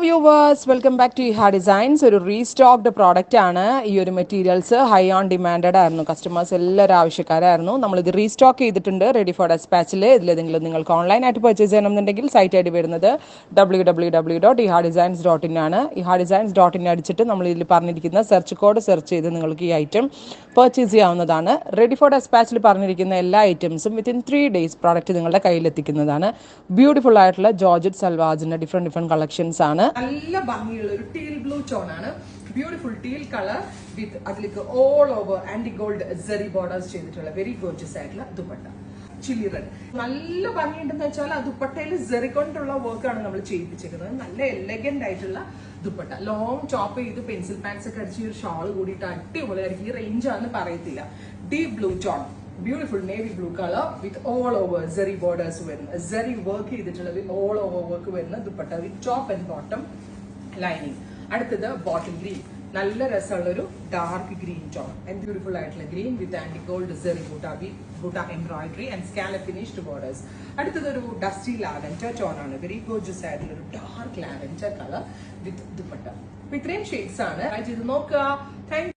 Viewers, welcome back to Iha Designs. ഒരു restocked product ആണ്. ഈ ഒരു മെറ്റീരിയൽസ് ഹൈ ഓൺ ഡിമാൻഡഡ് ആയിരുന്നു. കസ്റ്റമേഴ്സ് എല്ലാവരും ആവശ്യക്കാരായിരുന്നു. നമ്മളിത് റീസ്റ്റോക്ക് ചെയ്തിട്ടുണ്ട് റെഡി ഫോർ ഡെസ്പാച്ചിൽ. ഇതിലേതെങ്കിലും നിങ്ങൾക്ക് ഓൺലൈനായിട്ട് പർച്ചേസ് ചെയ്യണമെന്നുണ്ടെങ്കിൽ സൈറ്റ് ഐ ഡി വരുന്നത് www.ihadesigns.in ആണ്. ihadesigns.in അടിച്ചിട്ട് നമ്മൾ ഇതിൽ പറഞ്ഞിരിക്കുന്ന സെർച്ച് കോഡ് സെർച്ച് ചെയ്ത് നിങ്ങൾക്ക് ഈ ഐറ്റം പർച്ചേസ് ചെയ്യാവുന്നതാണ്. റെഡി ഫോർ ഡെസ്പാച്ചിൽ പറഞ്ഞിരിക്കുന്ന എല്ലാ ഐറ്റംസും വിത്തിൻ 3 days പ്രോഡക്റ്റ് നിങ്ങളുടെ കയ്യിലെത്തിക്കുന്നതാണ്. ബ്യൂട്ടിഫുൾ ആയിട്ടുള്ള ജോർജറ്റ് സൽവാജിന്റെ ഡിഫറെന്റ് കളക്ഷൻസ് ആണ്. നല്ല ഭംഗിയുള്ള ഒരു ടീൽ ബ്ലൂ ടോൺ ആണ്. ബ്യൂട്ടിഫുൾ ടീൽ കളർ വിത്ത് അതിലേക്ക് ഓൾ ഓവർ ആന്റി ഗോൾഡ് സെറി ബോർഡേഴ്സ് ചെയ്തിട്ടുള്ള വെരി ഗോർജിയസ് ആയിട്ടുള്ള ദുപ്പട്ട. ചില്ലി റെഡ് നല്ല ഭംഗിയുണ്ടെന്ന് വെച്ചാൽ ആ ദുപ്പട്ടയിൽ സെറി കൊണ്ടുള്ള വർക്കാണ് നമ്മൾ ചെയ്യിപ്പിച്ചിരിക്കുന്നത്. നല്ല എലഗന്റ് ആയിട്ടുള്ള ദുപ്പട്ട. ലോങ് ടോപ്പ് ചെയ്ത് പെൻസിൽ പാൻസ് ഒക്കെ അടിച്ച് ഒരു ഷാൾ കൂടിയിട്ട് അടിപൊളിയായിരിക്കും. ഈ റേഞ്ച് ആണെന്ന് പറയത്തില്ല. Deep blue tone, beautiful navy blue colour with all over zari borders വരുന്ന സെറി വർക്ക് ചെയ്തിട്ടുള്ള ഓൾ ഓവർ വർക്ക് വരുന്ന dupatta with top and bottom lining. അടുത്തത് ബോട്ടിൽ ഗ്രീൻ, നല്ല രസമുള്ള ഒരു dark green tone and beautiful ആയിട്ടുള്ള ഗ്രീൻ വിത്ത് ആന്റി gold zari buta embroidery and scallop finished borders. അടുത്തത് ഒരു ഡസ്റ്റി ലാവൻഡർ ടോൺ ആണ്. വെരി ഗോർജിയസ് ആയിട്ടുള്ള ഒരു dark lavender colour with dupatta. ഇത്രയും ഷെയ്ഡ്സ് ആണ്. ഇത് നോക്കുക. താങ്ക്